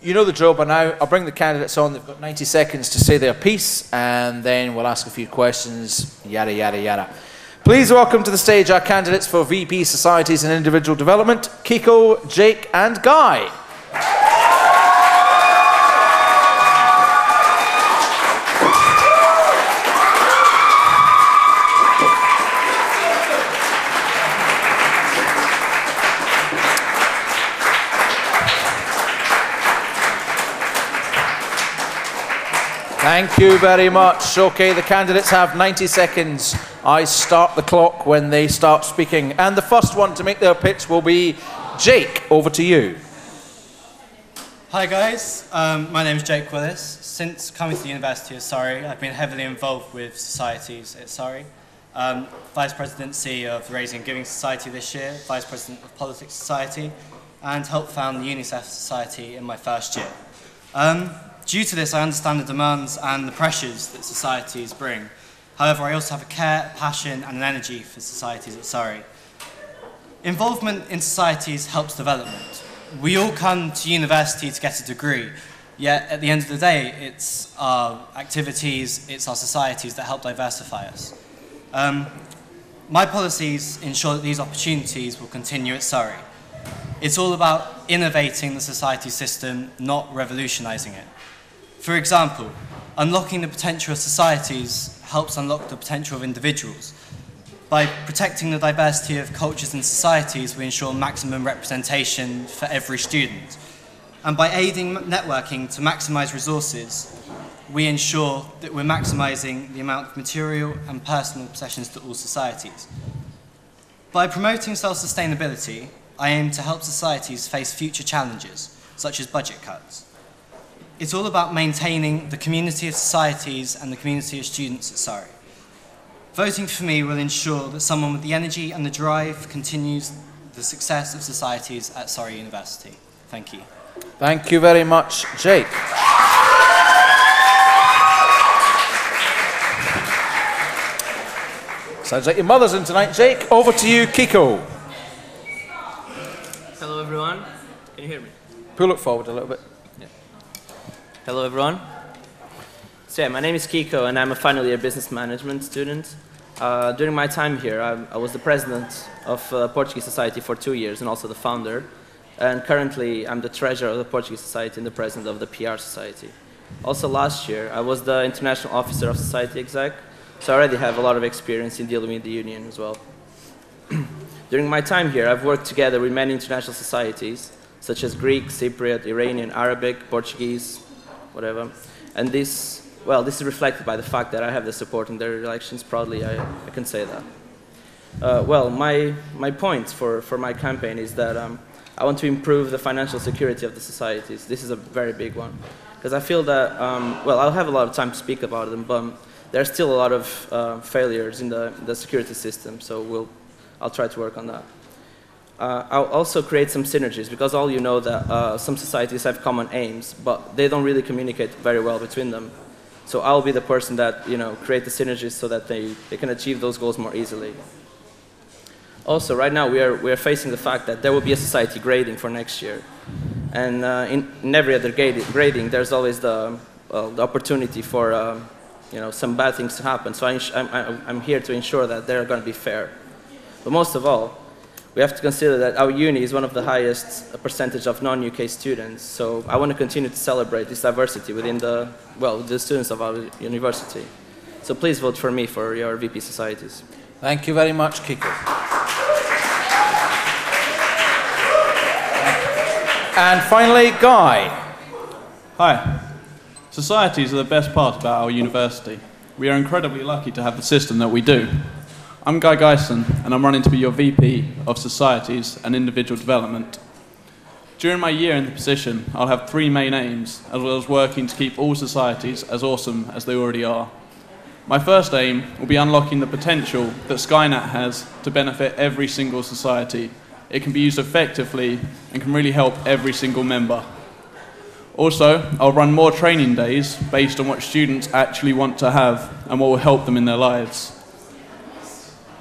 you know the drill by now. I'll bring the candidates on. They've got 90 seconds to say their piece, and then we'll ask a few questions, yada, yada, yada. Please welcome to the stage our candidates for VP Societies and Individual Development, Kiko, Jake, and Guy. Thank you very much. Okay, the candidates have 90 seconds. I start the clock when they start speaking. And the first one to make their pitch will be Jake. Over to you. Hi guys, my name is Jake Willis. Since coming to the University of Surrey, I've been heavily involved with societies at Surrey. Vice Presidency of the Raising and Giving Society this year, Vice President of Politics Society, and helped found the UNICEF Society in my first year. Due to this, I understand the demands and the pressures that societies bring. However, I also have a care, passion, and an energy for societies at Surrey. Involvement in societies helps development. We all come to university to get a degree, yet at the end of the day, it's our activities, it's our societies that help diversify us. My policies ensure that these opportunities will continue at Surrey. It's all about innovating the society system, not revolutionising it. For example, unlocking the potential of societies helps unlock the potential of individuals. By protecting the diversity of cultures and societies, we ensure maximum representation for every student. And by aiding networking to maximise resources, we ensure that we're maximising the amount of material and personal possessions to all societies. By promoting self-sustainability, I aim to help societies face future challenges, such as budget cuts. It's all about maintaining the community of societies and the community of students at Surrey. Voting for me will ensure that someone with the energy and the drive continues the success of societies at Surrey University. Thank you. Thank you very much, Jake. Sounds like your mother's in tonight, Jake. Over to you, Kiko. Hello everyone. Can you hear me? Pull it forward a little bit. Hello everyone. So yeah, my name is Kiko and I'm a final year business management student. During my time here, I was the president of Portuguese Society for 2 years and also the founder. And currently I'm the treasurer of the Portuguese Society and the president of the PR Society. Also last year, I was the international officer of Society Exec, so I already have a lot of experience in dealing with the union as well. During my time here, I've worked together with many international societies, such as Greek, Cypriot, Iranian, Arabic, Portuguese, whatever. And this is reflected by the fact that I have the support in their elections. Proudly, I can say that. My point for my campaign is that I want to improve the financial security of the societies. This is a very big one. Because I feel that, I'll have a lot of time to speak about them, but there are still a lot of failures in the security system, so I'll try to work on that. I'll also create some synergies, because all you know that some societies have common aims, but they don't really communicate very well between them. So I'll be the person that, create the synergies so that they can achieve those goals more easily. Also, right now we are facing the fact that there will be a society grading for next year. And in every other grading, there's always the opportunity for some bad things to happen. So I'm here to ensure that they're going to be fair. But most of all, we have to consider that our uni is one of the highest percentage of non-UK students. So I want to continue to celebrate this diversity within the students of our university. So please vote for me for your VP societies. Thank you very much, Kiko. And finally, Guy. Hi. Societies are the best part about our university. We are incredibly lucky to have the system that we do. I'm Guy Geisen, and I'm running to be your VP of Societies and Individual Development. During my year in the position, I'll have 3 main aims, as well as working to keep all societies as awesome as they already are. My first aim will be unlocking the potential that Skynet has to benefit every single society. It can be used effectively and can really help every single member. Also, I'll run more training days based on what students actually want to have and what will help them in their lives.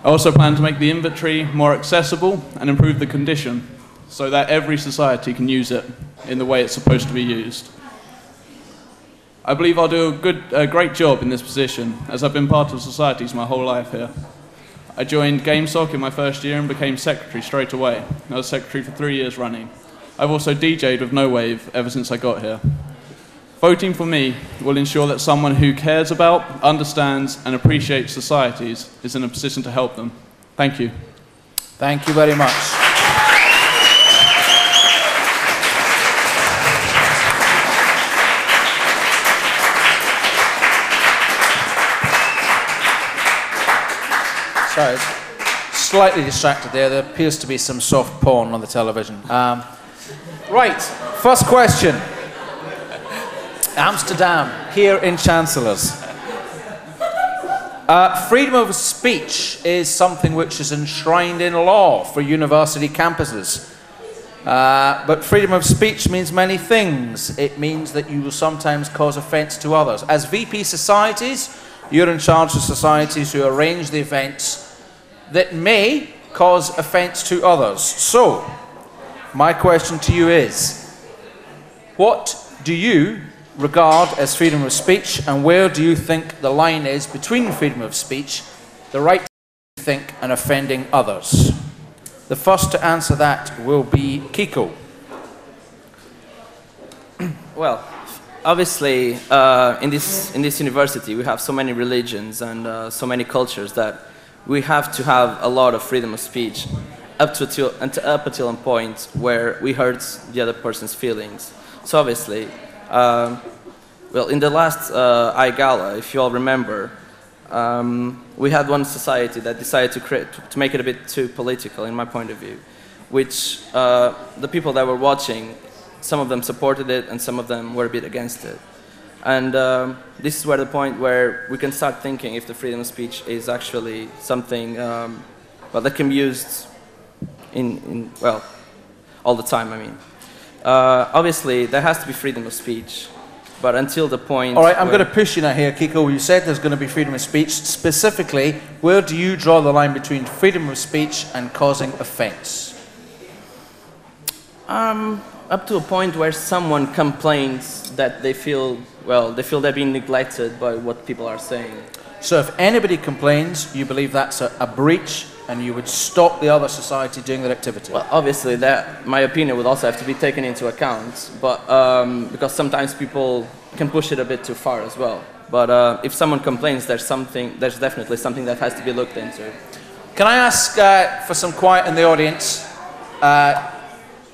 I also plan to make the inventory more accessible and improve the condition. so that every society can use it in the way it's supposed to be used. I believe I'll do a great job in this position, as I've been part of societies my whole life here. I joined GameSoc in my first year and became secretary straight away. I was secretary for 3 years running. I've also DJ'd with No Wave ever since I got here. Voting for me will ensure that someone who cares about, understands and appreciates societies is in a position to help them. Thank you. Thank you very much. Sorry, slightly distracted there. There appears to be some soft porn on the television. Right, first question. Amsterdam, here in Chancellors. Freedom of speech is something which is enshrined in law for university campuses. But freedom of speech means many things. It means that you will sometimes cause offence to others. As VP societies, you're in charge of societies who arrange the events that may cause offence to others. So, my question to you is, what do you regard as freedom of speech, and where do you think the line is between freedom of speech, the right to think, and offending others? The first to answer that will be Kiko. Well, obviously, in this university, we have so many religions and so many cultures that we have to have a lot of freedom of speech up until a point where we hurt the other person's feelings. So obviously, well, in the last iGala, if you all remember, we had one society that decided to make it a bit too political, in my point of view, which the people that were watching, some of them supported it and some of them were a bit against it. And this is where the point where we can start thinking if the freedom of speech is actually something well, that can be used well, all the time, I mean. Obviously, there has to be freedom of speech, but until the point... All right, I'm going to push you now here, Kiko. You said there's going to be freedom of speech. Specifically, where do you draw the line between freedom of speech and causing offence? Up to a point where someone complains that they feel, well, they're being neglected by what people are saying. So if anybody complains, you believe that's a breach, and you would stop the other society doing that activity? Well, obviously, my opinion would also have to be taken into account, but because sometimes people can push it a bit too far as well. But if someone complains, there's definitely something that has to be looked into. Can I ask for some quiet in the audience?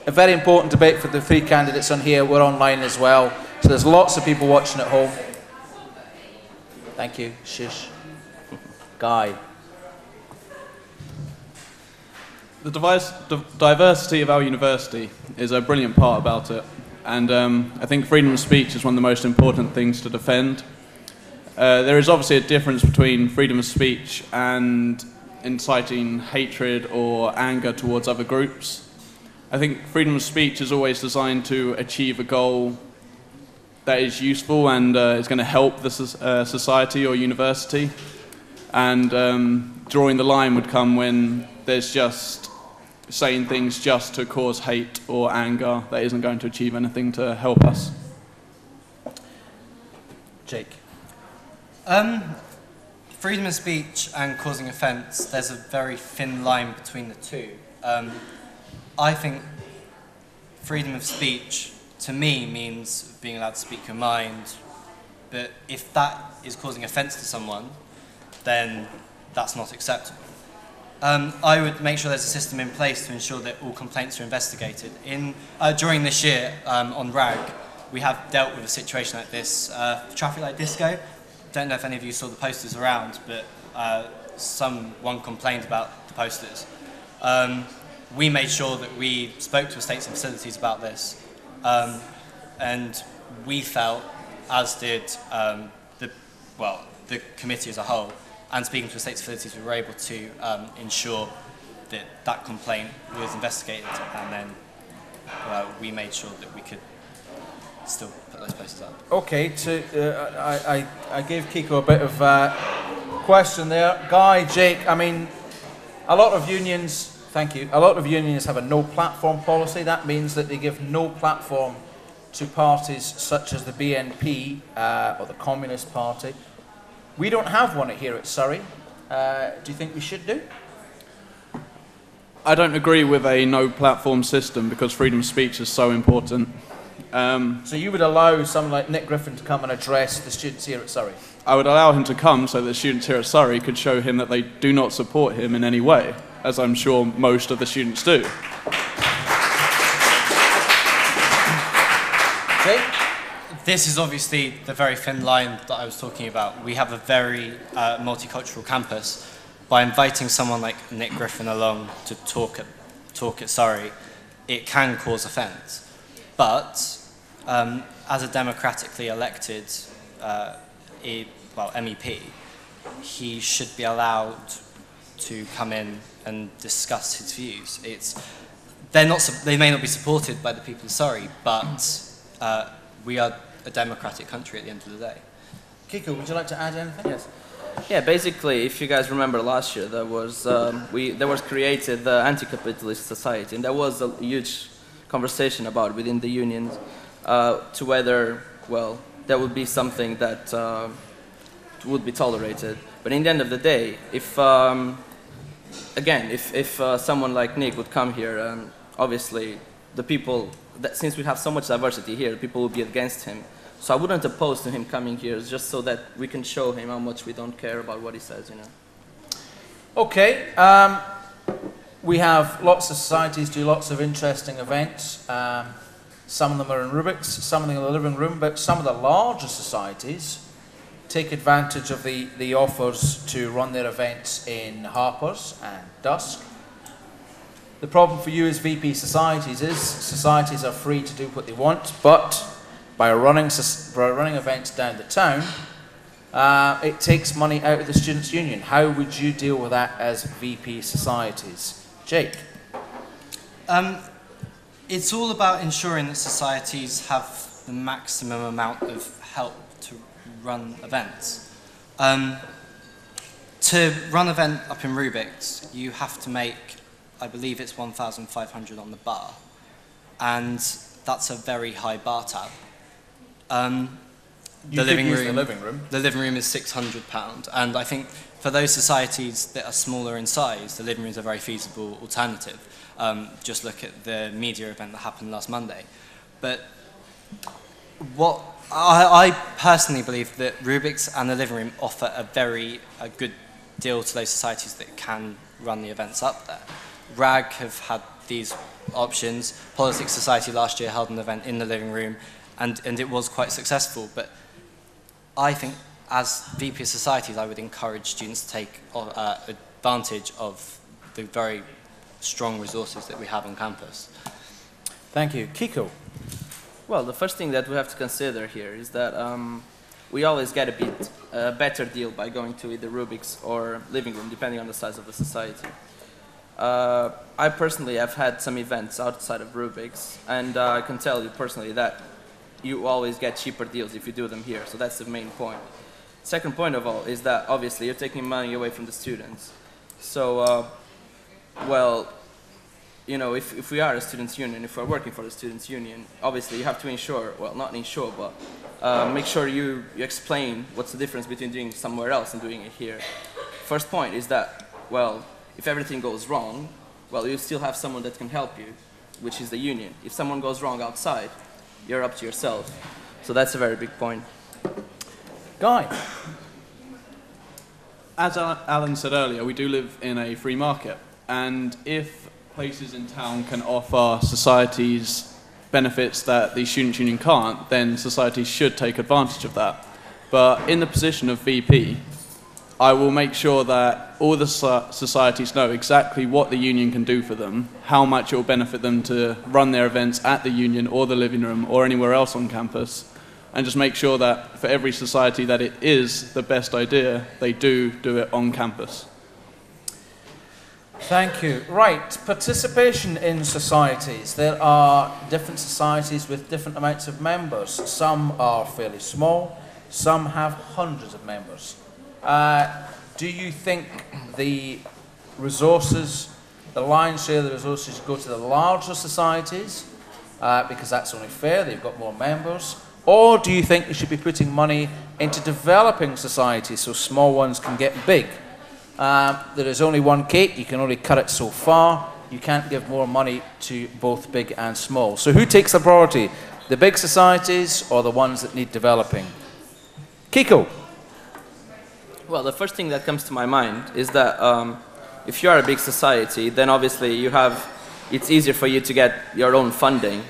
A very important debate for the three candidates on here. We're online as well, so there's lots of people watching at home. Thank you. Shush. Guy. The diversity of our university is a brilliant part about it, and I think freedom of speech is one of the most important things to defend. There is obviously a difference between freedom of speech and inciting hatred or anger towards other groups. I think freedom of speech is always designed to achieve a goal that is useful and is going to help the society or university, and drawing the line would come when there's just saying things just to cause hate or anger that isn't going to achieve anything to help us. Jake. Freedom of speech and causing offence, there's a very thin line between the two. I think freedom of speech, to me, means being allowed to speak your mind, but if that is causing offence to someone, then that's not acceptable. I would make sure there's a system in place to ensure that all complaints are investigated. During this year, on RAG, we have dealt with a situation like this. Traffic light disco, don't know if any of you saw the posters around, but someone complained about the posters. We made sure that we spoke to estates and facilities about this, and we felt, as did the committee as a whole, and speaking to estates and facilities, we were able to ensure that that complaint was investigated, and then we made sure that we could still put those posters up. Okay, I gave Kiko a bit of question there. Guy, Jake, I mean, a lot of unions Thank you. A lot of unions have a no platform policy. That means that they give no platform to parties such as the BNP or the Communist Party. We don't have one here at Surrey. Do you think we should do? I don't agree with a no platform system because freedom of speech is so important. So you would allow someone like Nick Griffin to come and address the students here at Surrey? I would allow him to come so that the students here at Surrey could show him that they do not support him in any way, as I'm sure most of the students do. Jake? This is obviously the very thin line that I was talking about. We have a very multicultural campus. By inviting someone like Nick Griffin along to talk at Surrey, it can cause offence. But as a democratically elected MEP, he should be allowed to come in and discuss his views. They may not be supported by the people of Surrey, but we are a democratic country at the end of the day. Kiko, would you like to add anything? Yes. Yeah, basically, if you guys remember last year, there was created the anti-capitalist society, and there was a huge conversation about within the unions to whether, well, that would be something that would be tolerated. But in the end of the day, if someone like Nick would come here, obviously the people, since we have so much diversity here, people would be against him. So I wouldn't oppose to him coming here, just so that we can show him how much we don't care about what he says, you know. Okay. We have lots of societies do lots of interesting events. Some of them are in Rubik's, some of them in the living room, but some of the larger societies take advantage of the offers to run their events in Harper's and Dusk. The problem for you as VP societies is societies are free to do what they want, but by running events down the town, it takes money out of the Students' Union. How would you deal with that as VP societies? Jake? It's all about ensuring that societies have the maximum amount of help to run events. To run an event up in Rubik's, you have to make, I believe it's 1,500 on the bar, and that's a very high bar tab. The living room is £600, and I think for those societies that are smaller in size, the living room is a very feasible alternative. Just look at the media event that happened last Monday. But what I personally believe that Rubik's and the living room offer a good deal to those societies that can run the events up there. RAG have had these options. Politics Society last year held an event in the living room, and it was quite successful. But I think as VP of societies, I would encourage students to take advantage of the very strong resources that we have on campus. Thank you. Kiko? Well, the first thing that we have to consider here is that we always get a better deal by going to either Rubik's or living room, depending on the size of the society. I personally have had some events outside of Rubik's, and I can tell you personally that you always get cheaper deals if you do them here, so that's the main point. Second point of all is that obviously you're taking money away from the students. So, well, you know, if we are a students' union, if we're working for the students' union, obviously you have to ensure, well, not ensure, but make sure you explain what's the difference between doing it somewhere else and doing it here. First point is that, well, if everything goes wrong, well, you still have someone that can help you, which is the union. If someone goes wrong outside, you're up to yourself. So that's a very big point. Guy? As Alan said earlier, we do live in a free market, and if places in town can offer societies benefits that the Students' Union can't, then societies should take advantage of that. But in the position of VP, I will make sure that all the societies know exactly what the union can do for them, how much it will benefit them to run their events at the union or the living room or anywhere else on campus, and just make sure that for every society that it is the best idea, they do it on campus. Thank you. Right, participation in societies. There are different societies with different amounts of members. Some are fairly small, some have hundreds of members. Do you think the resources the lion's share of the resources should go to the larger societies, because that's only fair, they've got more members? Or do you think you should be putting money into developing societies so small ones can get big? There is only one cake, you can only cut it so far. You can't give more money to both big and small. So who takes the priority? The big societies or the ones that need developing? Kiko? Well, the first thing that comes to my mind is that if you are a big society, then obviously it's easier for you to get your own funding.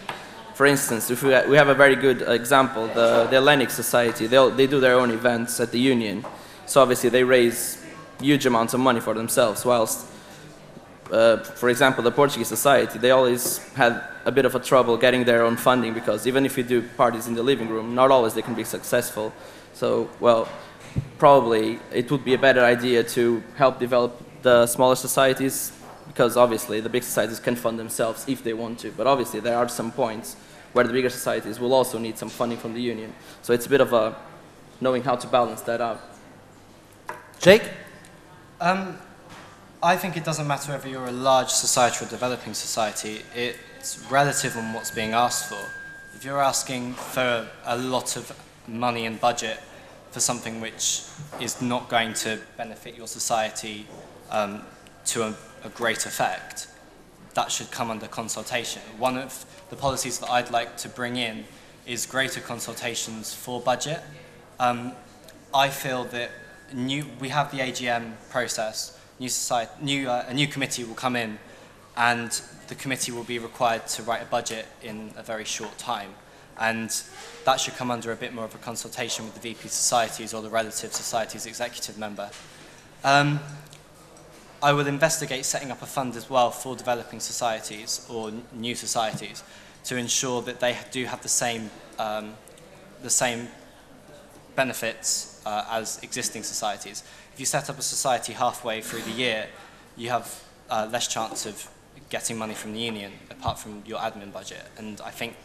For instance, if we have a very good example, the Hellenic Society, they do their own events at the Union. So obviously they raise huge amounts of money for themselves, whilst, for example, the Portuguese Society, they always had a bit of a trouble getting their own funding, because even if you do parties in the living room, not always they can be successful. So, well, probably it would be a better idea to help develop the smaller societies, because obviously the big societies can fund themselves if they want to, but obviously there are some points where the bigger societies will also need some funding from the union. So it's a bit of a knowing how to balance that out. Jake? I think it doesn't matter whether you're a large society or a developing society, it's relative on what's being asked for. If you're asking for a lot of money and budget for something which is not going to benefit your society to a great effect, that should come under consultation. One of the policies that I'd like to bring in is greater consultations for budget. I feel that we have the AGM process, a new committee will come in, and the committee will be required to write a budget in a very short time. And that should come under a bit more of a consultation with the VP societies or the relative societies executive member. I will investigate setting up a fund as well for developing societies or new societies to ensure that they do have the same benefits as existing societies. If you set up a society halfway through the year, you have less chance of getting money from the union apart from your admin budget. And I think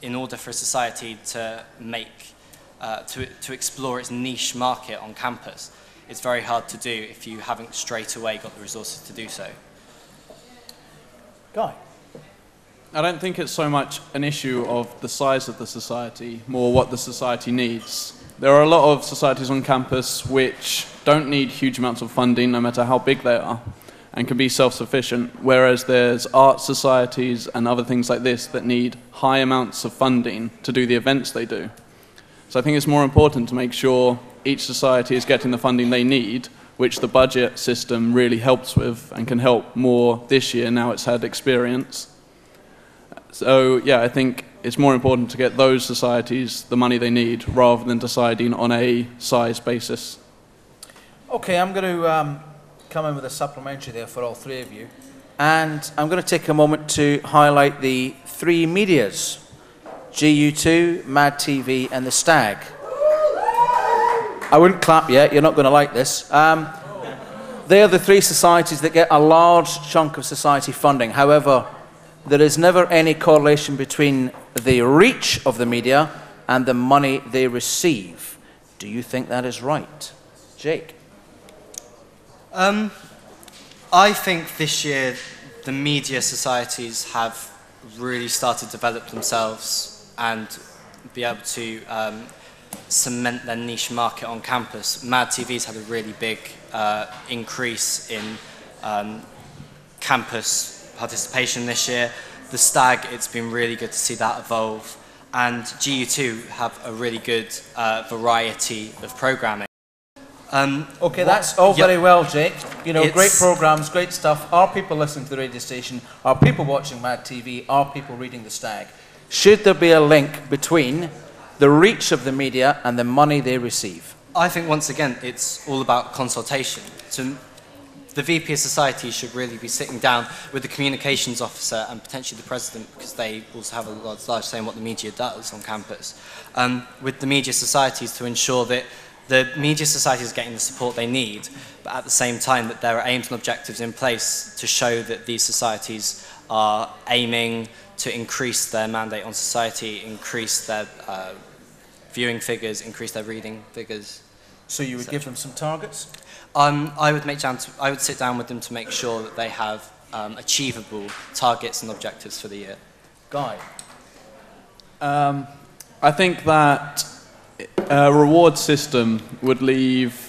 in order for a society to to explore its niche market on campus, it's very hard to do if you haven't straight away got the resources to do so. Guy? I don't think it's so much an issue of the size of the society, more what the society needs. There are a lot of societies on campus which don't need huge amounts of funding, no matter how big they are, and can be self-sufficient, whereas there's art societies and other things like this that need high amounts of funding to do the events they do. So I think it's more important to make sure each society is getting the funding they need, which the budget system really helps with and can help more this year now it's had experience. So yeah, I think it's more important to get those societies the money they need rather than deciding on a size basis. Okay, I'm going to come in with a supplementary there for all three of you. And I'm going to take a moment to highlight the three medias, GU2, MADTV and the Stag. I wouldn't clap yet, you're not going to like this. They are the three societies that get a large chunk of society funding. However, there is never any correlation between the reach of the media and the money they receive. Do you think that is right? Jake? I think this year the media societies have really started to develop themselves and be able to cement their niche market on campus. MADTV's had a really big increase in campus participation this year. The Stag, it's been really good to see that evolve. And GU2 have a really good variety of programming. Okay, that's all very well, Jake. You know, great programs, great stuff. Are people listening to the radio station? Are people watching MADTV? Are people reading the Stag? Should there be a link between the reach of the media and the money they receive? I think, once again, it's all about consultation. So the VP of Society should really be sitting down with the communications officer and potentially the president, because they also have a large say in what the media does on campus, with the media societies to ensure that the media societies are getting the support they need, but at the same time that there are aims and objectives in place to show that these societies are aiming to increase their mandate on society, increase their viewing figures, increase their reading figures. So you would give them some targets? I would sit down with them to make sure that they have achievable targets and objectives for the year. Guy? I think that a reward system would leave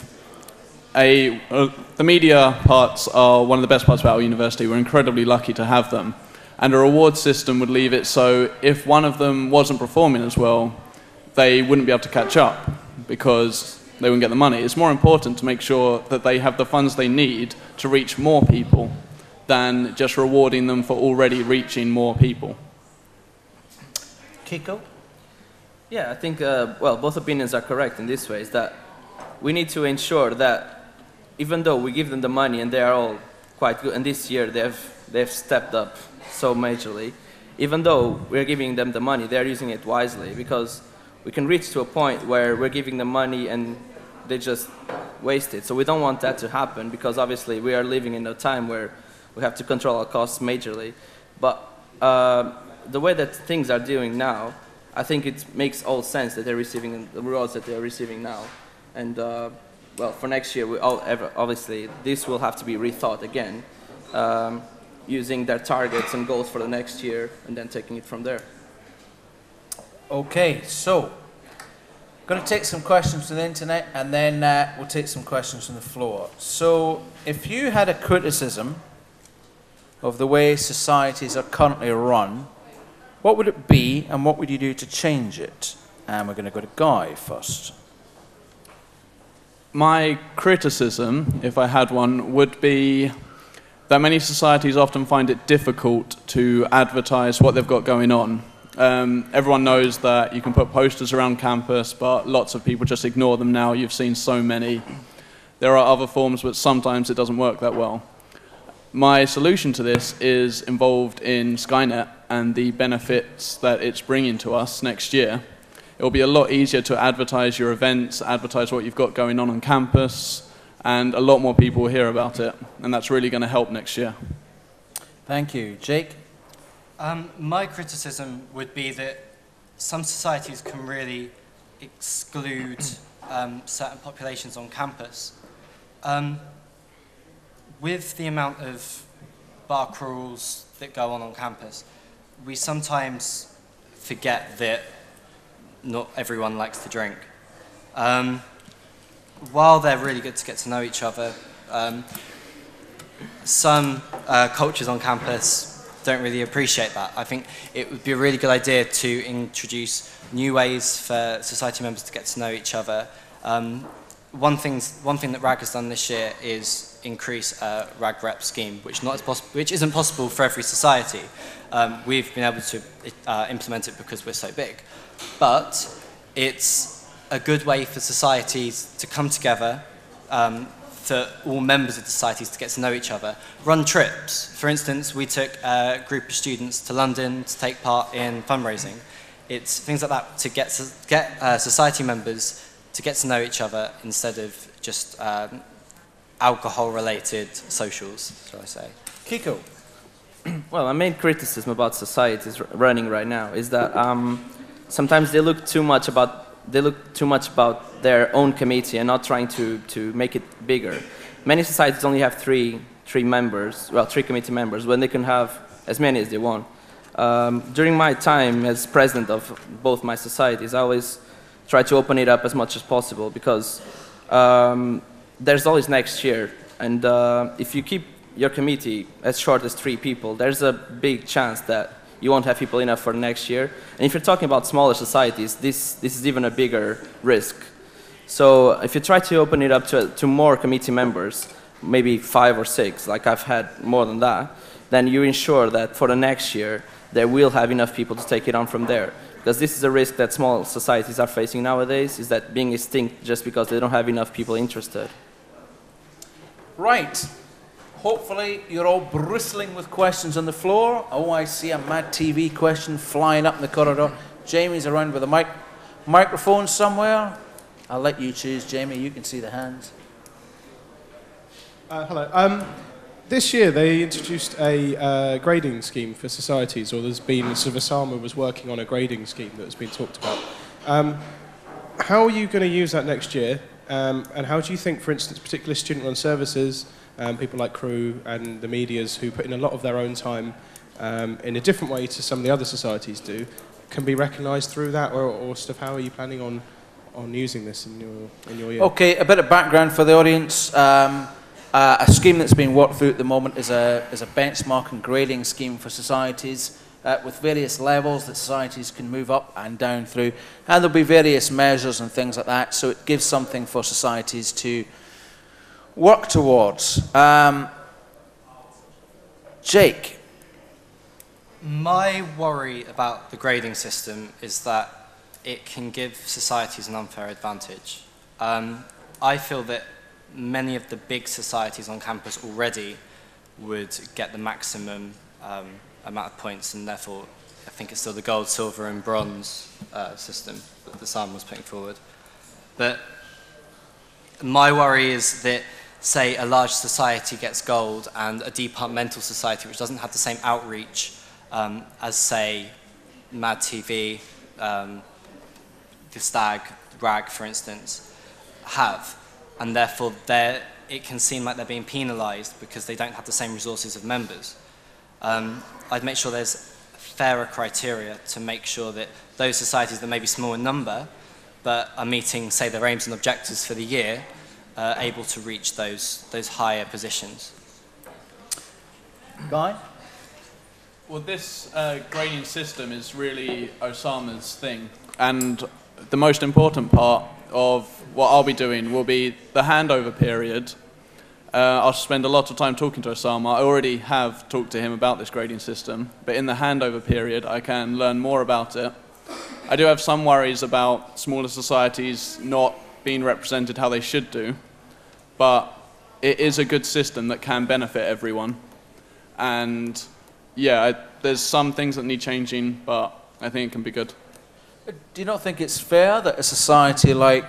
the media parts are one of the best parts about our university. We're incredibly lucky to have them. And a reward system would leave it so if one of them wasn't performing as well, they wouldn't be able to catch up because they wouldn't get the money. It's more important to make sure that they have the funds they need to reach more people than just rewarding them for already reaching more people. Kiko? Yeah, I think, well, both opinions are correct in this way, is that we need to ensure that even though we give them the money and they are all quite good, and this year they've stepped up so majorly, even though we're giving them the money, they're using it wisely, because we can reach to a point where we're giving them money and they just waste it. So we don't want that to happen, because obviously we are living in a time where we have to control our costs majorly. But the way that things are doing now, I think it makes all sense that they're receiving the rewards that they're receiving now. And well, for next year, obviously, this will have to be rethought again, using their targets and goals for the next year, and then taking it from there. Okay, so going to take some questions from the internet, and then we'll take some questions from the floor. So, if you had a criticism of the way societies are currently run, what would it be, and what would you do to change it? And we're going to go to Guy first. My criticism, if I had one, would be that many societies often find it difficult to advertise what they've got going on. Everyone knows that you can put posters around campus, but lots of people just ignore them now. You've seen so many. There are other forms, but sometimes it doesn't work that well. My solution to this is involved in Skynet and the benefits that it's bringing to us next year. It will be a lot easier to advertise your events, advertise what you've got going on campus, and a lot more people will hear about it, and that's really going to help next year. Thank you. Jake? My criticism would be that some societies can really exclude certain populations on campus. With the amount of bar crawls that go on campus, we sometimes forget that not everyone likes to drink. While they're really good to get to know each other, some cultures on campus don't really appreciate that. I think it would be a really good idea to introduce new ways for society members to get to know each other. One thing that RAG has done this year is increase a RAG rep scheme, which isn't possible for every society. We've been able to implement it because we're so big. But it's a good way for societies to come together, for all members of the societies to get to know each other. Run trips. For instance, we took a group of students to London to take part in fundraising. It's things like that to get society members to get to know each other instead of just alcohol-related socials, shall I say. Kiko? Well, my main criticism about societies running right now is that sometimes they look too much about their own committee and not trying to make it bigger. Many societies only have three committee members, when they can have as many as they want. During my time as president of both my societies, I always try to open it up as much as possible, because there's always next year, and if you keep your committee as short as 3 people, there's a big chance that you won't have people enough for next year. And if you're talking about smaller societies, this is even a bigger risk. So if you try to open it up to more committee members, maybe 5 or 6, like I've had more than that, then you ensure that for the next year, they will have enough people to take it on from there. Because this is a risk that small societies are facing nowadays, is that being extinct just because they don't have enough people interested. Right. Hopefully you're all bristling with questions on the floor. Oh, I see a MADTV question flying up in the corridor. Jamie's around with a microphone somewhere. I'll let you choose, Jamie. You can see the hands. Hello. This year they introduced a grading scheme for societies, or there's been, sort of, Osama was working on a grading scheme that has been talked about. How are you going to use that next year? And how do you think, for instance, particular student-run services, people like Crew and the medias who put in a lot of their own time in a different way to some of the other societies do, can be recognised through that, or stuff? How are you planning on using this in your year? Okay, a bit of background for the audience. A scheme that's being worked through at the moment is a benchmark and grading scheme for societies with various levels that societies can move up and down through, and there'll be various measures and things like that, so it gives something for societies to work towards. Jake? My worry about the grading system is that it can give societies an unfair advantage. I feel that many of the big societies on campus already would get the maximum amount of points, and therefore I think it's still the gold, silver and bronze system that the Sun was putting forward. But my worry is that, say, a large society gets gold and a departmental society which doesn't have the same outreach as, say, MADTV, the Stag, RAG, for instance, have. And therefore, it can seem like they're being penalised because they don't have the same resources of members. I'd make sure there's fairer criteria to make sure that those societies that may be small in number, but are meeting, say, their aims and objectives for the year, are able to reach those higher positions. Guy? Well, this grading system is really Osama's thing, and the most important part of what I'll be doing will be the handover period. I'll spend a lot of time talking to Osama. I already have talked to him about this grading system, but in the handover period I can learn more about it. I do have some worries about smaller societies not being represented how they should do, but it is a good system that can benefit everyone. And yeah, there's some things that need changing, but I think it can be good. Do you not think it's fair that a society like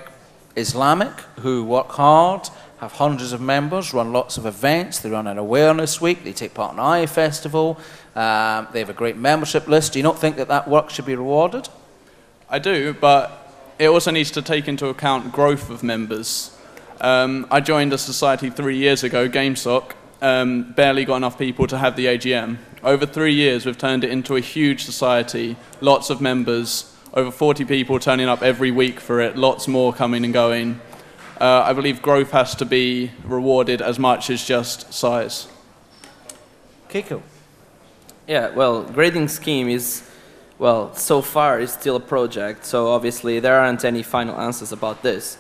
Islamic, who work hard, have hundreds of members, run lots of events, they run an awareness week, they take part in Eye Festival, they have a great membership list, do you not think that that work should be rewarded? I do, but it also needs to take into account growth of members. I joined a society 3 years ago, GameSock, barely got enough people to have the AGM. Over 3 years we've turned it into a huge society, lots of members, over 40 people turning up every week for it, lots more coming and going. I believe growth has to be rewarded as much as just size. Kiko? Yeah, well, grading scheme is, well, so far it's still a project, so obviously there aren't any final answers about this.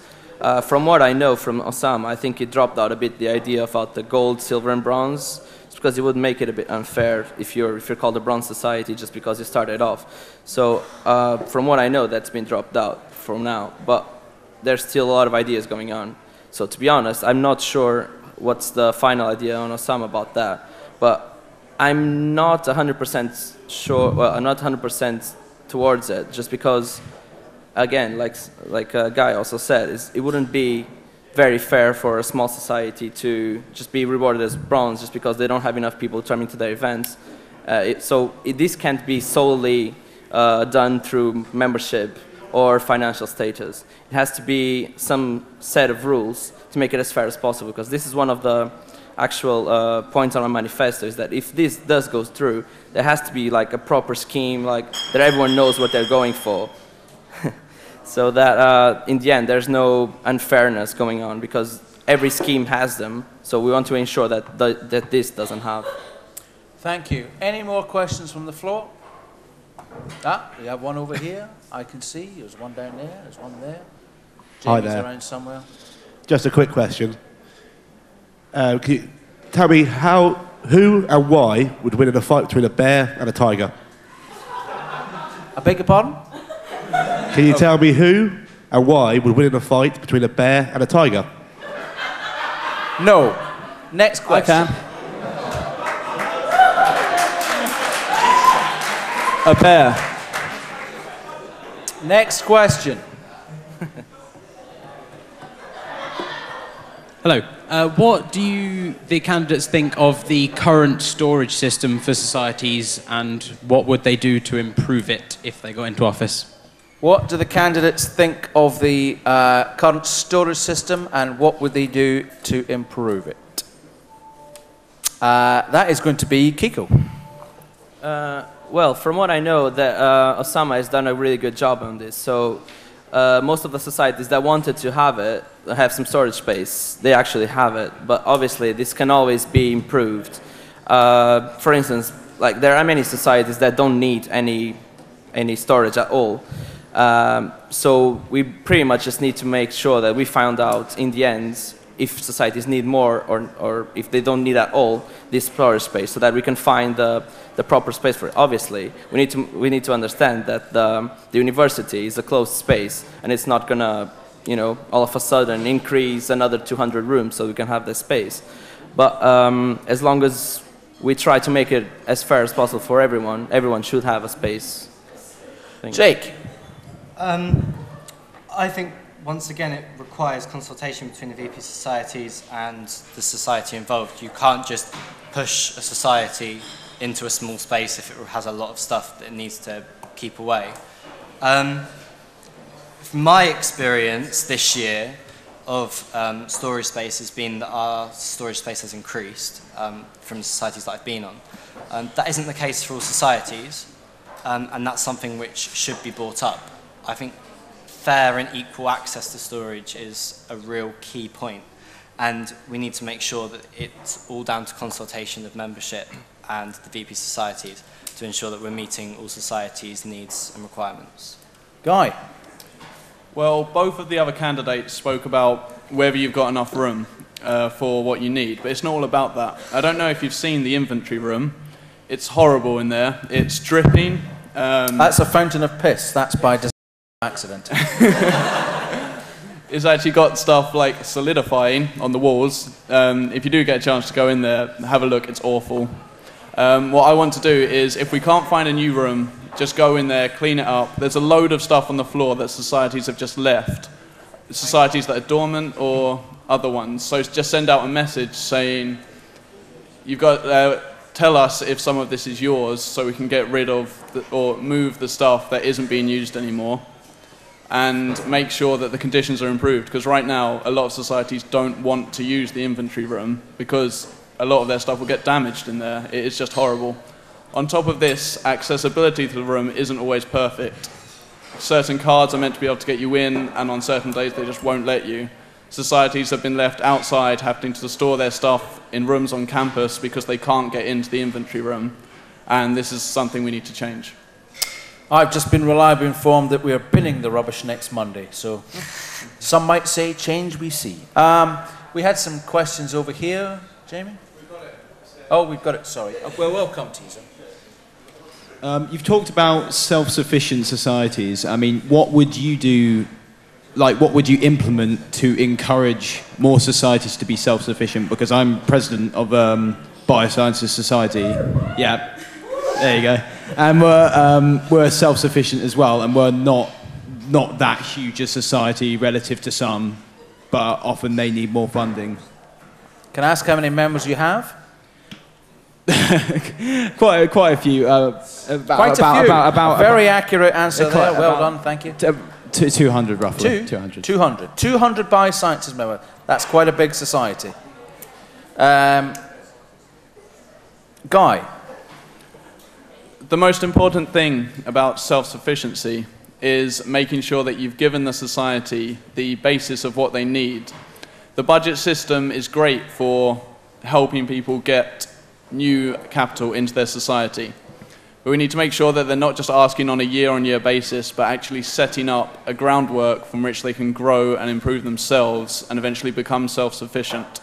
From what I know from Osama, I think he dropped out a bit the idea about the gold, silver and bronze. It's because it would make it a bit unfair if you're called a bronze society just because you started off. So from what I know, that's been dropped out for now, but there's still a lot of ideas going on. So to be honest, I'm not sure what's the final idea on Osama about that, but I'm not 100% sure, well, I'm not 100% towards it, just because, again, like a guy also said, it wouldn't be very fair for a small society to just be rewarded as bronze just because they don't have enough people coming to their events. This can't be solely done through membership or financial status. It has to be some set of rules to make it as fair as possible, because this is one of the actual points on our manifesto, is that if this does go through, there has to be like a proper scheme, like that everyone knows what they're going for. So that in the end there's no unfairness going on, because every scheme has them, so we want to ensure that that this doesn't have. Thank you. Any more questions from the floor? We have one over here, I can see. There's one down there, there's one there. Hi Jamie's there. around somewhere. Just a quick question. Can you tell me who and why would win in a fight between a bear and a tiger? I beg your pardon? Can you tell me who and why would win in a fight between a bear and a tiger? No. Next question. I can. A bear. Next question. Hello. What do the candidates think of the current storage system for societies, and what would they do to improve it if they got into office? What do the candidates think of the current storage system, and what would they do to improve it? That is going to be Kiko. Well, from what I know, that Osama has done a really good job on this. So most of the societies that wanted to have some storage space, they actually have it. But obviously, this can always be improved. For instance, like there are many societies that don't need any storage at all. So we pretty much just need to make sure that we find out in the end if societies need more or if they don't need at all this storage space, so that we can find the proper space for it. Obviously, we need to understand that the university is a closed space, and it's not gonna, you know, all of a sudden increase another 200 rooms so we can have this space. But as long as we try to make it as fair as possible for everyone, everyone should have a space. Jake. I think, once again, it requires consultation between the VP societies and the society involved. You can't just push a society into a small space if it has a lot of stuff that it needs to keep away. From my experience this year of storage space has been that our storage space has increased from the societies that I've been on. That isn't the case for all societies, and that's something which should be brought up. I think fair and equal access to storage is a real key point, and we need to make sure that it's all down to consultation of membership and the VP societies to ensure that we're meeting all societies' needs and requirements. Guy. Well, both of the other candidates spoke about whether you've got enough room for what you need, but it's not all about that. I don't know if you've seen the inventory room. It's horrible in there. It's dripping. That's a fountain of piss. That's by accident. It's actually got stuff like solidifying on the walls. If you do get a chance to go in there, have a look. It's awful. What I want to do is, if we can't find a new room, just go in there, clean it up. There's a load of stuff on the floor that societies have just left. Societies that are dormant or other ones. So just send out a message saying, you've got, tell us if some of this is yours so we can get rid of or move the stuff that isn't being used anymore, and make sure that the conditions are improved. Because right now, a lot of societies don't want to use the inventory room because a lot of their stuff will get damaged in there. It is just horrible. On top of this, accessibility to the room isn't always perfect. Certain cards are meant to be able to get you in, and on certain days they just won't let you. Societies have been left outside having to store their stuff in rooms on campus because they can't get into the inventory room, and this is something we need to change. I've just been reliably informed that we are binning the rubbish next Monday, so some might say change we see. We had some questions over here. Jamie? We've got it. Oh, we've got it, sorry. Well, welcome, Teaser. You've talked about self-sufficient societies. I mean, what would you do, like what would you implement to encourage more societies to be self-sufficient? Because I'm president of Biosciences Society. Yeah, there you go. And we're self-sufficient as well, and we're not that huge a society relative to some, but often they need more funding. Can I ask how many members you have? quite a few. Quite a few. Very accurate answer there. Well done, thank you. 200 roughly. 200. 200 Biosciences members. That's quite a big society. Guy. The most important thing about self-sufficiency is making sure that you've given the society the basis of what they need. The budget system is great for helping people get new capital into their society. But we need to make sure that they're not just asking on a year-on-year basis, but actually setting up a groundwork from which they can grow and improve themselves and eventually become self-sufficient.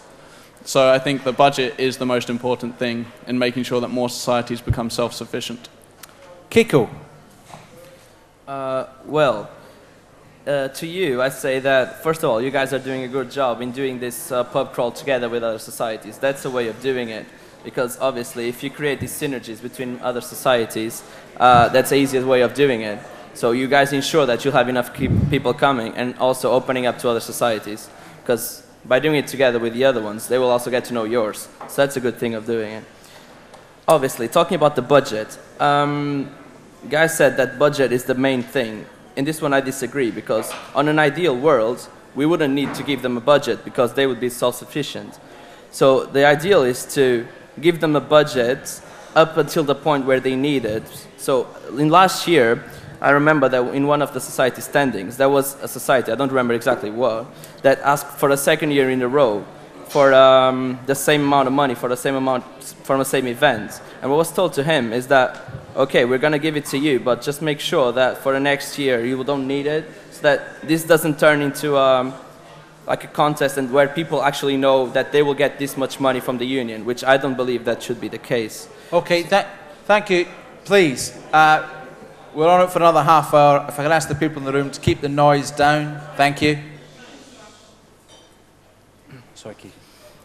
So I think the budget is the most important thing in making sure that more societies become self-sufficient. Kiko. To you, I say that, first of all, you guys are doing a good job in doing this pub crawl together with other societies. That's a way of doing it. Because obviously, if you create these synergies between other societies, that's the easiest way of doing it. So you guys ensure that you'll have enough people coming and also opening up to other societies. Because by doing it together with the other ones, they will also get to know yours. So that's a good thing of doing it. Obviously, talking about the budget, guys said that budget is the main thing. in this one I disagree, because on an ideal world, we wouldn't need to give them a budget because they would be self-sufficient. So the ideal is to give them a budget up until the point where they need it. So in last year, I remember that in one of the society standings, there was a society, I don't remember exactly what, that asked for a second year in a row for the same amount of money, for the same amount, from the same event. And what was told to him is that, okay, we're going to give it to you, but just make sure that for the next year you don't need it, so that this doesn't turn into like a contest and where people actually know that they will get this much money from the union, which I don't believe that should be the case. Okay, thank you. Please, we're on it for another half hour. If I can ask the people in the room to keep the noise down. Thank you. Sorry, Keith.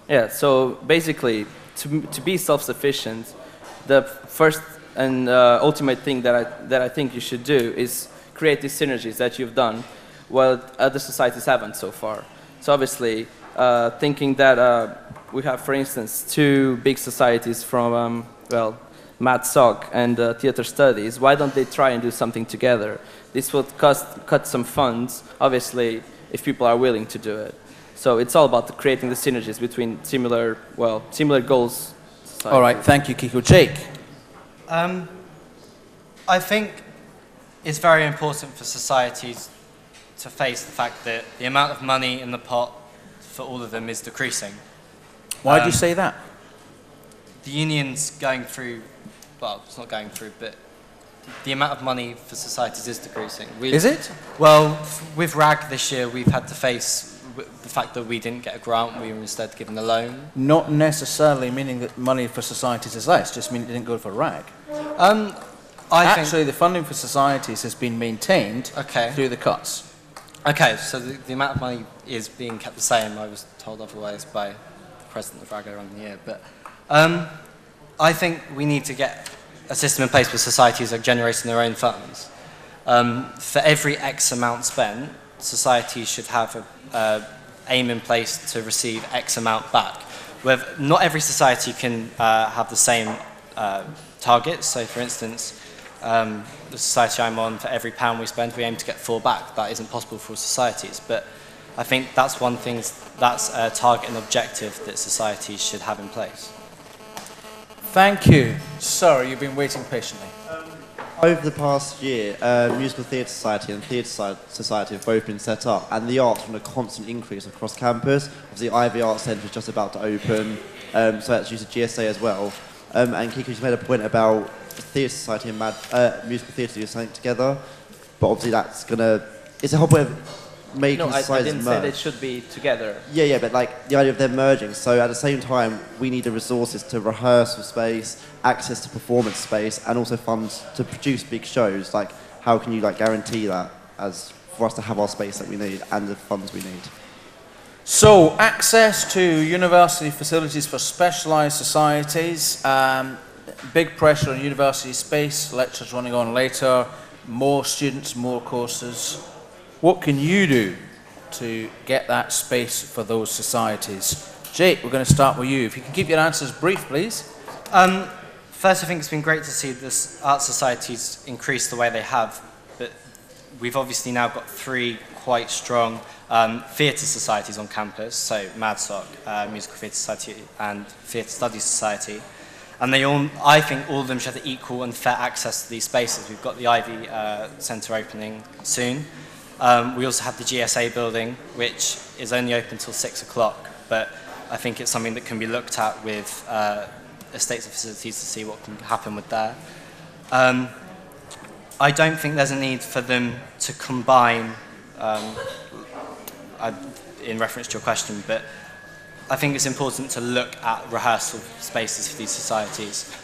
Yeah, so basically, to be self-sufficient, the first and ultimate thing that I think you should do is create these synergies that you've done while other societies haven't so far. So obviously, thinking that we have, for instance, two big societies from, well, MADTV and theatre studies, why don't they try and do something together? This will cut some funds, obviously, if people are willing to do it. So it's all about creating the synergies between similar goals. All right, thank you, Kiko. Jake? I think it's very important for societies to face the fact that the amount of money in the pot for all of them is decreasing. Why do you say that? The union's going through, well, it's not going through, but the amount of money for societies is decreasing. Is it? Well, with RAG this year, we've had to face the fact that we didn't get a grant, we were instead given a loan. Not necessarily meaning that money for societies is less, just meaning it didn't go for RAG. Actually, the funding for societies has been maintained through the cuts. Okay, so the amount of money is being kept the same. I was told otherwise by the president of RAG earlier in the year. But I think we need to get a system in place where societies are generating their own funds. For every X amount spent, societies should have an aim in place to receive X amount back. Not every society can have the same targets. So, for instance, the society I'm on, for every £1 we spend, we aim to get 4 back. That isn't possible for societies, but I think that's one thing, that's a target and objective that societies should have in place. Thank you. Sorry, you've been waiting patiently. Over the past year, Musical Theatre Society and Theatre Society have both been set up, and the arts are on a constant increase across campus. Obviously, Ivy Arts Centre is just about to open, so that's used to GSA as well. And Kiko just made a point about Theatre Society and Musical Theatre doing something together, but obviously that's gonna, it's a whole point of making societies merge. I didn't say they should be together. Yeah, but like the idea of them merging. So at the same time, we need the resources to rehearsal space, access to performance space, and also funds to produce big shows. Like, how can you like guarantee that as for us to have our space that we need and the funds we need? So, access to university facilities for specialised societies, big pressure on university space, lectures running on later, more students, more courses. What can you do to get that space for those societies? Jake, we're going to start with you. If you can keep your answers brief, please. First, I think it's been great to see this art societies increase the way they have, but we've obviously now got 3 quite strong theatre societies on campus, so MADTV, Musical Theatre Society and Theatre Studies Society. And they all, I think all of them should have equal and fair access to these spaces. We've got the Ivy Centre opening soon. We also have the GSA building, which is only open till 6 o'clock, but I think it's something that can be looked at with estates and facilities to see what can happen with there. I don't think there's a need for them to combine, in reference to your question, but I think it's important to look at rehearsal spaces for these societies,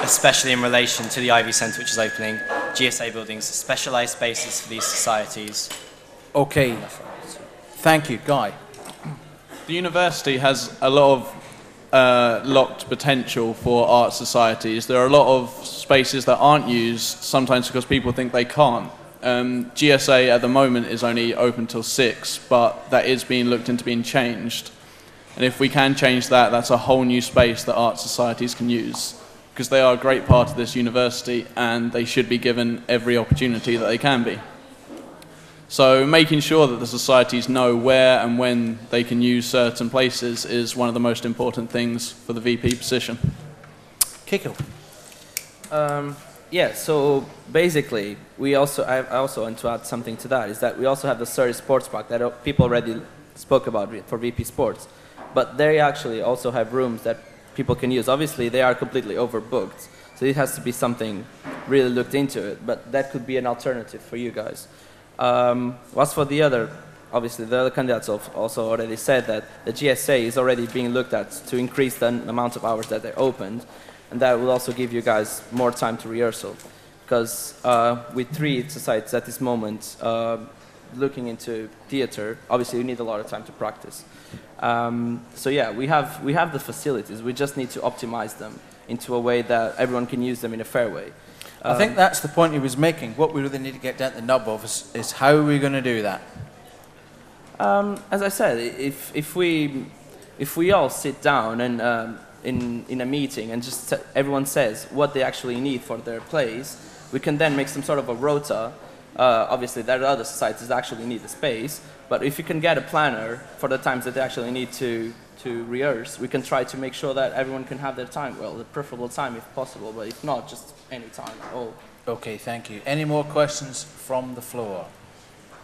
especially in relation to the Ivy Centre, which is opening, GSA buildings, specialised spaces for these societies. Okay, thank you. Guy? The university has a lot of locked potential for art societies. There are a lot of spaces that aren't used, sometimes because people think they can't. GSA at the moment is only open till 6, but that is being looked into being changed. And if we can change that, that's a whole new space that art societies can use, because they are a great part of this university and they should be given every opportunity that they can be. So making sure that the societies know where and when they can use certain places is one of the most important things for the VP position. Kiko. Yeah, so basically, I also want to add something to that, is that we also have the Surrey Sports Park that people already spoke about for VP Sports. But they actually also have rooms that people can use. Obviously, they are completely overbooked, so it has to be something really looked into it, but that could be an alternative for you guys. As for the other, obviously, the other candidates also already said that the GSA is already being looked at to increase the amount of hours that they're opened, and that will also give you guys more time to rehearsal. Because with 3 societies at this moment looking into theater, obviously you need a lot of time to practice. So yeah, we have the facilities. We just need to optimize them into a way that everyone can use them in a fair way. I think that's the point he was making. What we really need to get down to the nub of is how are we going to do that? As I said, if we all sit down and in a meeting and just everyone says what they actually need for their plays, we can then make some sort of a rota. Obviously, there are other societies that actually need the space, but if you can get a planner for the times that they actually need to rehearse, we can try to make sure that everyone can have their time, well, the preferable time if possible, but if not, just any time at all. Okay, thank you. Any more questions from the floor?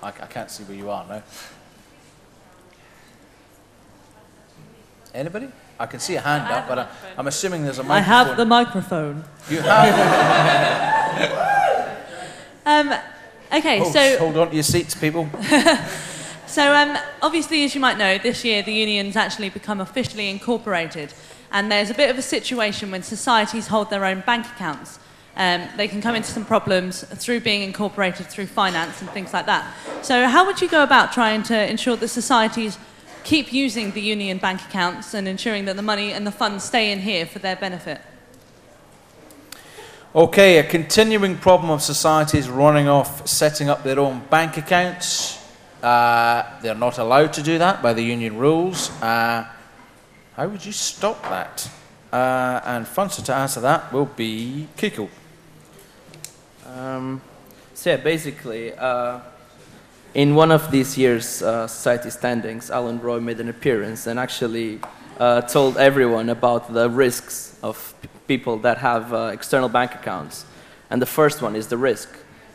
I can't see where you are now. Anybody? I can see a hand up, but I'm assuming there's a microphone. I have the microphone. You have? Okay, Host, so... hold on to your seats, people. So obviously, as you might know, this year the union's actually become officially incorporated, and there's a bit of a situation when societies hold their own bank accounts. They can come into some problems through being incorporated through finance and things like that. So how would you go about trying to ensure that societies keep using the union bank accounts and ensuring that the money and the funds stay in here for their benefit? Okay, a continuing problem of societies running off, setting up their own bank accounts. They're not allowed to do that by the union rules. How would you stop that? And Francis to answer that will be Kiko. So yeah, basically, in one of this year's society standings, Alan Roy made an appearance and actually told everyone about the risks of people that have external bank accounts. And the first one is the risk,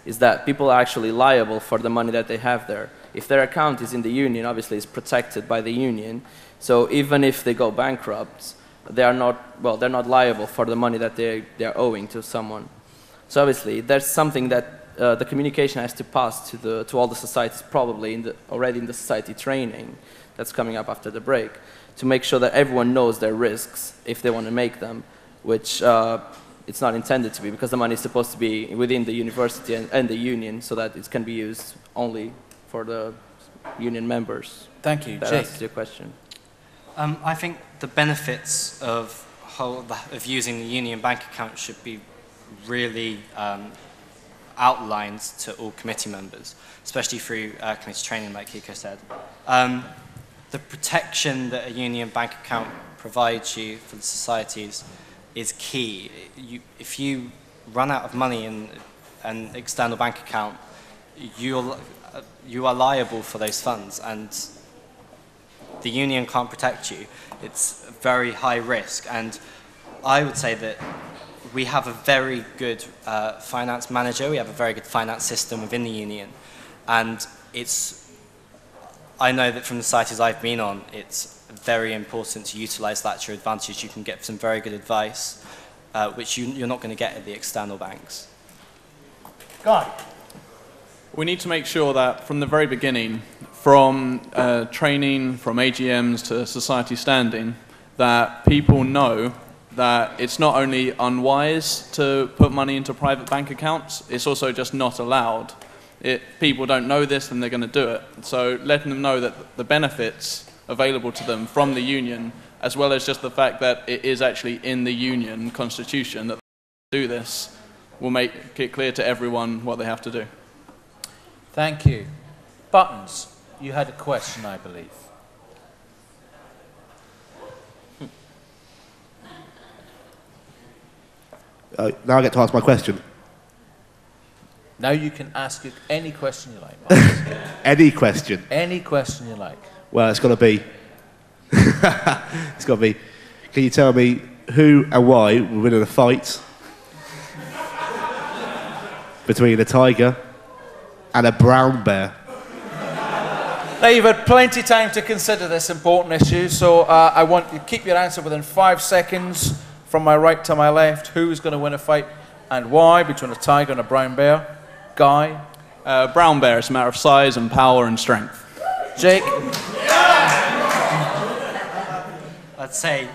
is that people are actually liable for the money that they have there. If their account is in the union, obviously it's protected by the union. So even if they go bankrupt, they're not liable for the money that they're owing to someone. So obviously, there's something that the communication has to pass to all the societies, probably already in the society training that's coming up after the break, to make sure that everyone knows their risks if they want to make them, which it's not intended to be, because the money is supposed to be within the university and the union, so that it can be used only for the union members. Thank you, That Jake. answers your question. I think the benefits of using the union bank account should be really outlined to all committee members, especially through committee training, like Kiko said. The protection that a union bank account provides you for the societies is key. If you run out of money in an external bank account, you are liable for those funds, and the union can't protect you. It's very high risk, and I would say that we have a very good finance manager, we have a very good finance system within the union, and I know that from the societies I've been on, it's very important to utilise that to your advantage. You can get some very good advice, which you're not going to get at the external banks. Guy. We need to make sure that from the very beginning, from training, from AGMs to society standing, that people know that it's not only unwise to put money into private bank accounts, it's also just not allowed. People don't know this and they're going to do it. So letting them know that the benefits available to them from the union, as well as just the fact that it is actually in the union constitution that they do this, will make it clear to everyone what they have to do. Thank you. Buttons, you had a question, I believe. Now I get to ask my question. Now you can ask it any question you like, Marcus. Any question? Any question you like. Well, it's got to be... it's got to be... Can you tell me who and why will win in a fight between a tiger and a brown bear? Now, you've had plenty of time to consider this important issue, so I want you to keep your answer within 5 seconds from my right to my left. Who's going to win a fight and why between a tiger and a brown bear? Guy? Brown bear, it's a matter of size and power and strength. Jake? I'd say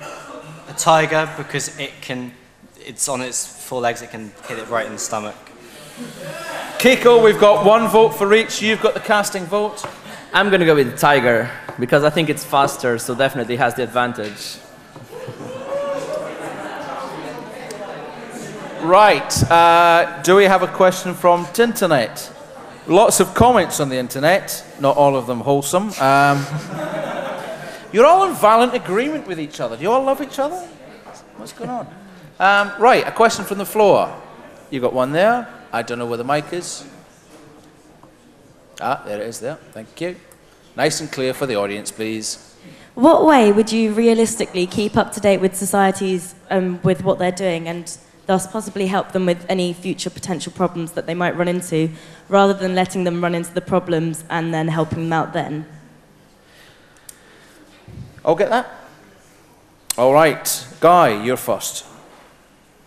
a tiger because it's on its 4 legs, it can hit it right in the stomach. Kiko, we've got 1 vote for each. You've got the casting vote. I'm going to go with the tiger because I think it's faster, so definitely has the advantage. Right. Do we have a question from the internet? Lots of comments on the internet, not all of them wholesome. You're all in violent agreement with each other. Do you all love each other? What's going on? Right, a question from the floor. You got one there. I don't know where the mic is. Ah, there it is there. Thank you. Nice and clear for the audience, please. What way would you realistically keep up to date with societies with what they're doing and thus possibly help them with any future potential problems that they might run into, rather than letting them run into the problems and then helping them out then? I'll get that. All right. Guy, you're first.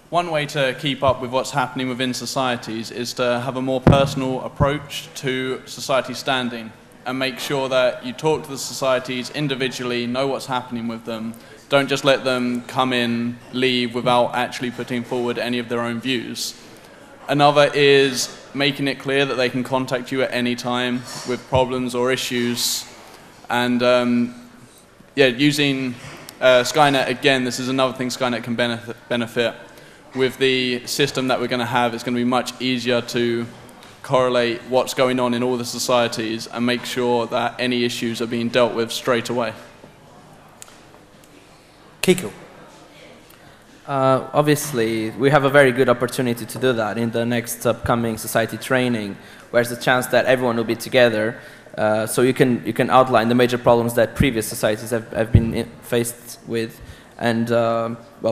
One way to keep up with what's happening within societies is to have a more personal approach to society standing and make sure that you talk to the societies individually, know what's happening with them. Don't just let them come in, leave without actually putting forward any of their own views. Another is making it clear that they can contact you at any time with problems or issues. And using Skynet, again, this is another thing Skynet can benefit. With the system that we're going to have, it's going to be much easier to correlate what's going on in all the societies and make sure that any issues are being dealt with straight away. Kiko. Obviously, we have a very good opportunity to do that in the next upcoming society training, where there's a chance that everyone will be together, so you can outline the major problems that previous societies have been faced with, and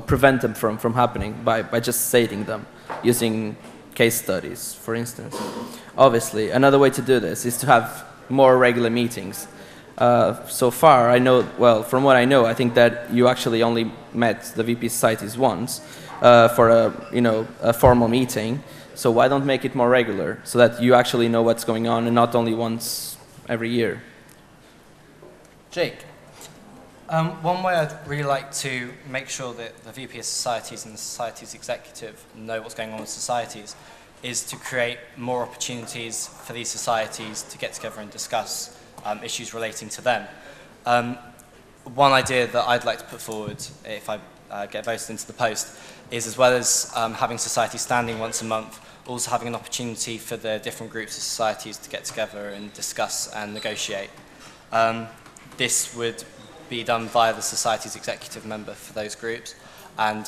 prevent them from happening by just stating them, using case studies, for instance. Obviously, another way to do this is to have more regular meetings. So far, I know, well, from what I know, I think that you actually only met the VP societies once for a formal meeting. So why don't make it more regular so that you actually know what's going on and not only once every year? Jake. One way I'd really like to make sure that the VP of societies and the societies executive know what's going on with societies is to create more opportunities for these societies to get together and discuss issues relating to them. One idea that I'd like to put forward, if I get voted into the post, is as well as having society standing once a month, also having an opportunity for the different groups of societies to get together and discuss and negotiate. This would be done via the society's executive member for those groups and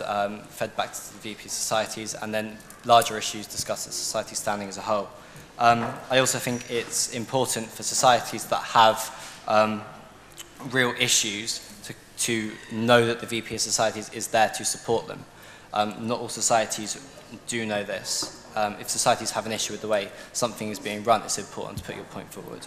fed back to the VP societies, and then larger issues discussed at society standing as a whole. I also think it's important for societies that have real issues to know that the VP of societies is there to support them. Not all societies do know this. If societies have an issue with the way something is being run, it's important to put your point forward.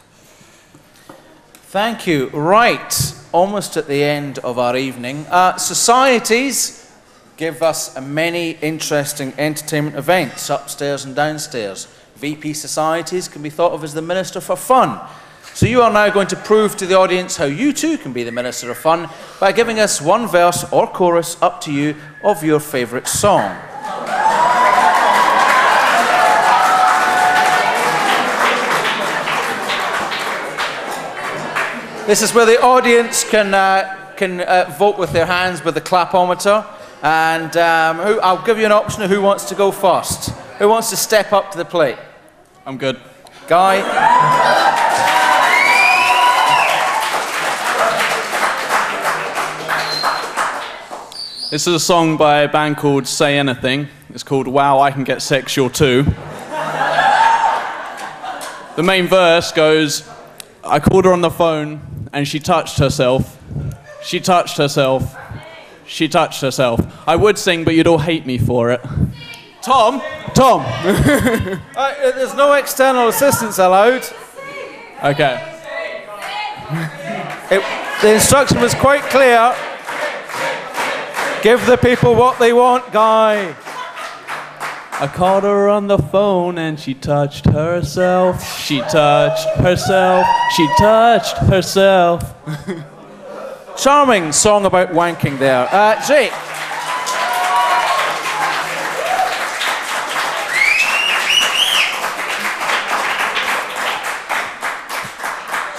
Thank you. Right, almost at the end of our evening. Societies give us many interesting entertainment events upstairs and downstairs. VP societies can be thought of as the Minister for Fun. So you are now going to prove to the audience how you too can be the Minister of Fun by giving us one verse or chorus, up to you, of your favourite song. This is where the audience can vote with their hands with the clapometer. And I'll give you an option of who wants to go first. Who wants to step up to the plate? I'm good. Guy? This is a song by a band called Say Anything. It's called Wow, I Can Get Sexual Too. The main verse goes, I called her on the phone and she touched herself. She touched herself. She touched herself. I would sing, but you'd all hate me for it. Tom! There's no external assistance allowed. Okay. The instruction was quite clear. Give the people what they want, Guy. I called her on the phone and she touched herself. She touched herself. She touched herself. Charming song about wanking there. Jake.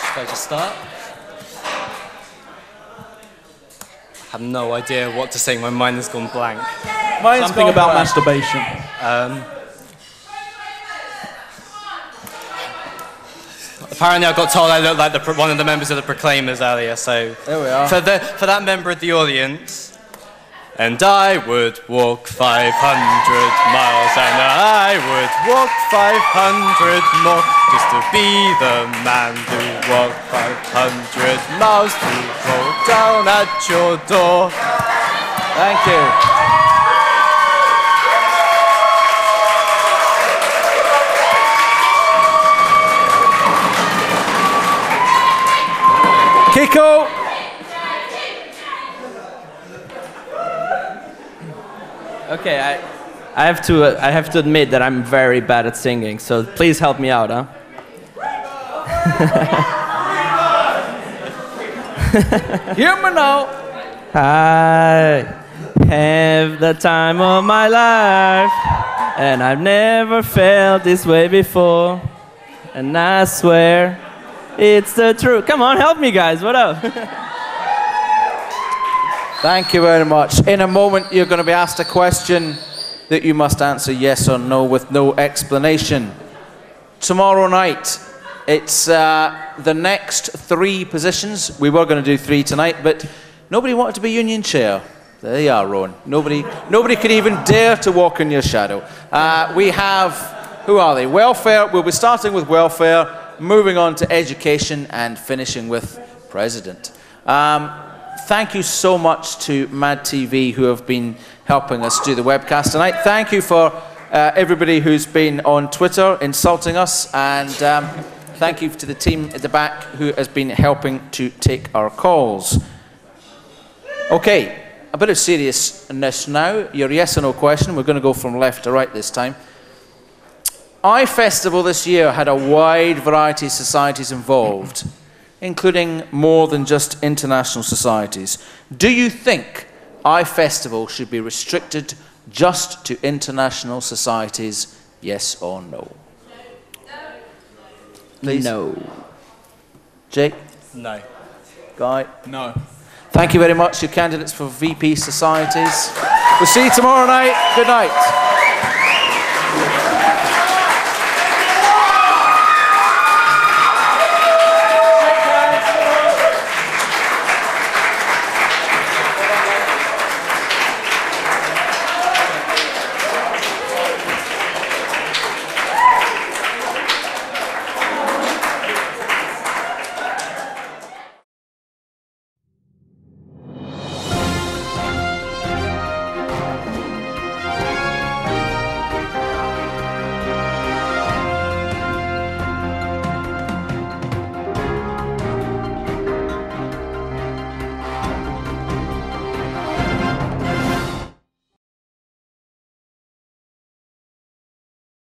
Should I just start? I have no idea what to say. My mind has gone blank. Something about masturbation. Apparently I got told I looked like one of the members of the Proclaimers earlier, so... There we are. For that member of the audience... And I would walk 500 miles, and I would walk 500 more, just to be the man who walked 500 miles to roll down at your door. Thank you. Kiko. Okay, I have to admit that I'm very bad at singing, so please help me out, huh? Hear me now. I have the time of my life, and I've never felt this way before, and I swear it's the truth. Come on, help me, guys. What up? Thank you very much. In a moment, you're going to be asked a question that you must answer yes or no with no explanation. Tomorrow night, it's the next 3 positions. We were going to do 3 tonight, but nobody wanted to be union chair. There you are, Rowan. Nobody could even dare to walk in your shadow. We have, who are they? Welfare. We'll be starting with welfare, moving on to education, and finishing with president. Thank you so much to MADTV who have been helping us do the webcast tonight. Thank you for everybody who's been on Twitter insulting us, and thank you to the team at the back who has been helping to take our calls. Okay, a bit of seriousness now. Your yes or no question. We're going to go from left to right this time. iFestival this year had a wide variety of societies involved, including more than just international societies. Do you think iFestival should be restricted just to international societies, yes or no? Please. No. Jake? No. Guy? No. Thank you very much, your candidates for VP societies. We'll see you tomorrow night. Good night.